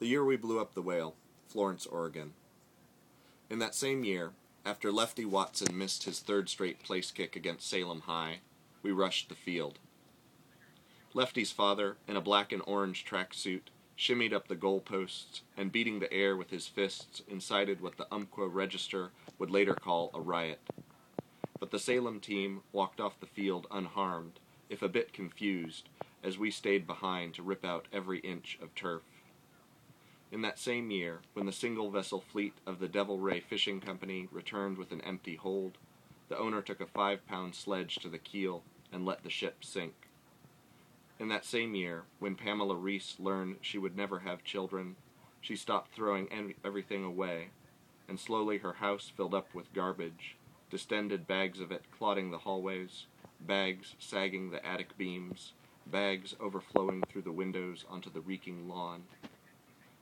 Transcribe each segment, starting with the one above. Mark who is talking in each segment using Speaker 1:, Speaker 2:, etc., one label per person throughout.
Speaker 1: The year we blew up the whale, Florence, Oregon. In that same year, after Lefty Watson missed his third straight place kick against Salem High, we rushed the field. Lefty's father, in a black and orange tracksuit, shimmied up the goalposts and, beating the air with his fists, incited what the Umpqua Register would later call a riot. But the Salem team walked off the field unharmed, if a bit confused, as we stayed behind to rip out every inch of turf. In that same year, when the single-vessel fleet of the Devil Ray Fishing Company returned with an empty hold, the owner took a 5-pound sledge to the keel and let the ship sink. In that same year, when Pamela Reese learned she would never have children, she stopped throwing everything away, and slowly her house filled up with garbage, distended bags of it clogging the hallways, bags sagging the attic beams, bags overflowing through the windows onto the reeking lawn.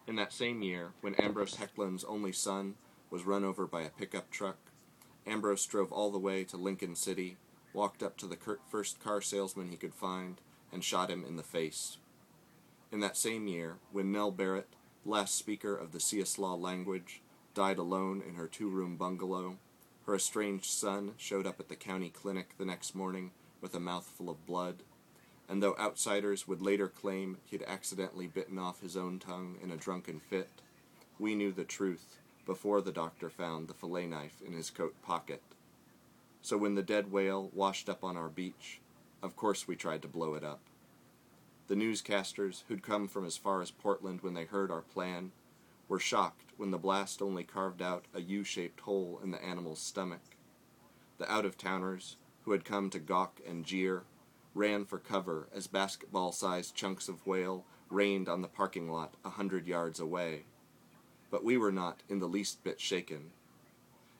Speaker 1: In that same year, when Ambrose Hecklin's only son was run over by a pickup truck, Ambrose drove all the way to Lincoln City, walked up to the first car salesman he could find, and shot him in the face. In that same year, when Nell Barrett, last speaker of the Siaslaw language, died alone in her 2-room bungalow, her estranged son showed up at the county clinic the next morning with a mouthful of blood, and though outsiders would later claim he'd accidentally bitten off his own tongue in a drunken fit, we knew the truth before the doctor found the fillet knife in his coat pocket. So when the dead whale washed up on our beach, of course we tried to blow it up. The newscasters, who'd come from as far as Portland when they heard our plan, were shocked when the blast only carved out a U-shaped hole in the animal's stomach. The out-of-towners, who had come to gawk and jeer, ran for cover as basketball-sized chunks of whale rained on the parking lot 100 yards away. But we were not in the least bit shaken.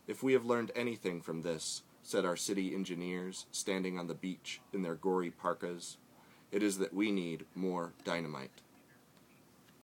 Speaker 1: If we have learned anything from this, said our city engineers, standing on the beach in their gory parkas, it is that we need more dynamite.